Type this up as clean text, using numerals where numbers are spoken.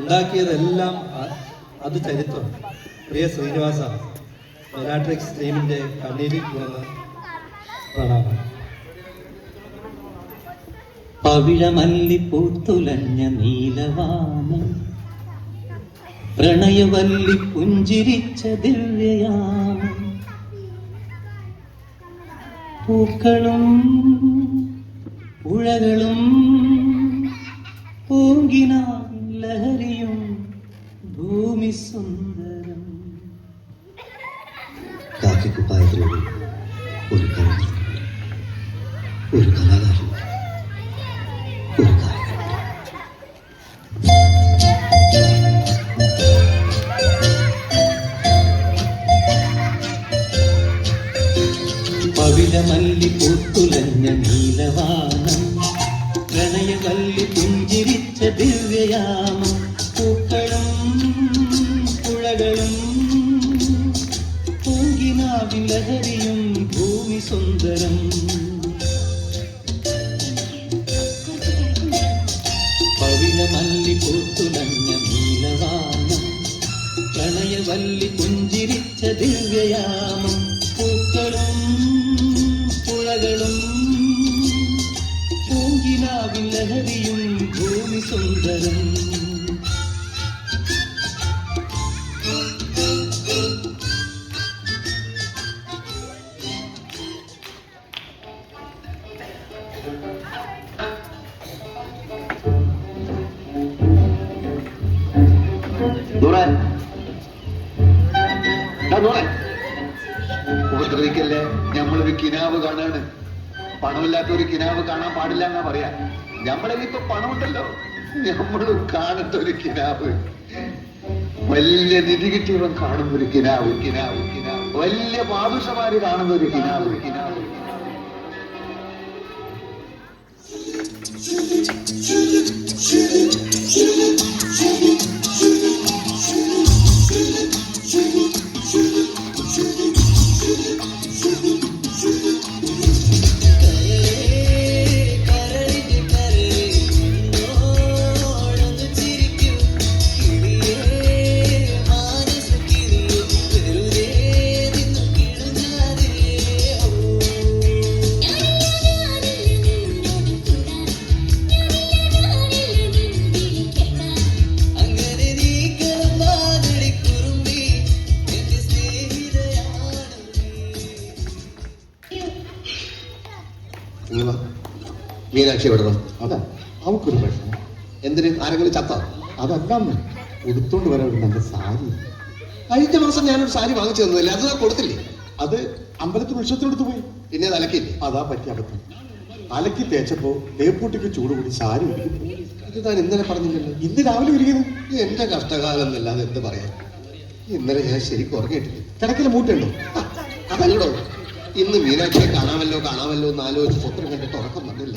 ഉണ്ടാക്കിയതെല്ലാം അത് ചരിത്രം. പ്രിയ ശ്രീനിവാസ, മെലാട്രിക്സ് ടീമിന്റെ കണ്ണീരിൽ കുറഞ്ഞ പ്രണാമം. പവിഴമല്ലിപ്പൂത്തുലഞ്ഞ നീലവാനം, പ്രണയവല്ലി പുഞ്ചിരിച്ച ദിവ്യയാമം, പൂക്കളും പുഴകളും പൂങ്കിന ലഹരിയും ഭൂമി സുന്ദരം. കാക്കിക്കുപ്പായത്തിലൂടെ ഒരു കവിത, ഒരു കലാകാരൻ, ഒരു കായകൻ. പവിഴമല്ലി പൂത്തുലഞ്ഞ നീലവാനം, പ്രണയവല്ലി പുഞ്ചിരിച്ച ദിവ്യയാമം, പൂക്കളും പുഴകളും പൂങ്കിനാവിൻ ലഹരിയും ഭൂമി സുന്ദരം. പവിഴമല്ലി പൂത്തുലഞ്ഞ നീലവാനം, പ്രണയവല്ലി പുഞ്ചിരിച്ച ദിവ്യയാമം, പൂക്കളും പുഴകളും പൂങ്കിനാവിൻ ലഹരിയും ഭൂമി സുന്ദരം. ഉപദ്രവിക്കല്ലേ, ഞമ്മളൊരു കിനാവ് കാണാണ്. പണമില്ലാത്ത ഒരു കിനാവ് കാണാൻ പാടില്ല എന്നാ പറയാ. ഞമ്മടെ ഇപ്പൊ പണമുണ്ടല്ലോ, ഞമ്മള് കാണത്ത ഒരു കിനാവ്, വലിയ നിധി കിട്ടിയവൻ കാണുന്ന ഒരു കിനാവ്, കിനാവ് കിനാവ്, വലിയ പാദുഷമാര് കാണുന്ന ഒരു കിനാവ്, കിനാവ്. മീനാക്ഷി വിടണം. അതാ അവക്കൊരു പ്രശ്നം. എന്തിന്? ആരെങ്കിലും ചത്ത? അതല്ലാന്ന് എടുത്തോണ്ട് വരാൻ ഒരു നല്ല സാരി. കഴിഞ്ഞ മാസം ഞാനൊരു സാരി വാങ്ങിച്ചു തന്നില്ല, അത് കൊടുത്തില്ലേ? അത് അമ്പലത്തിൽ ഉത്സവത്തിനെടുത്ത് പോയി. പിന്നെ അത് അലക്കില്ലേ? അതാ പറ്റിയ അബദ്ധം. അലക്കി തേച്ചപ്പോ തേപ്പൂട്ടിക്ക് ചൂട് കൂടി സാരി ഒരുക്കി. ഇത് താൻ ഇന്നലെ പറഞ്ഞില്ലല്ലോ. ഇന്ന് രാവിലെ ഒരുങ്ങിയത്. എന്റെ കഷ്ടകാലം എന്നല്ലാതെ എന്ത് പറയാൻ. ഇന്നലെ ഞാൻ ശരിക്കും ഉറങ്ങിയിട്ടില്ല. കിടക്കിലെ മൂട്ടുണ്ടോ? അതല്ലോ, ഇന്ന് മീനാക്ഷിയെ കാണാമല്ലോ കാണാമല്ലോ എന്ന് ആലോചിച്ച് സ്വപ്നം കണ്ടിട്ട് ഉറക്കം വന്നില്ല.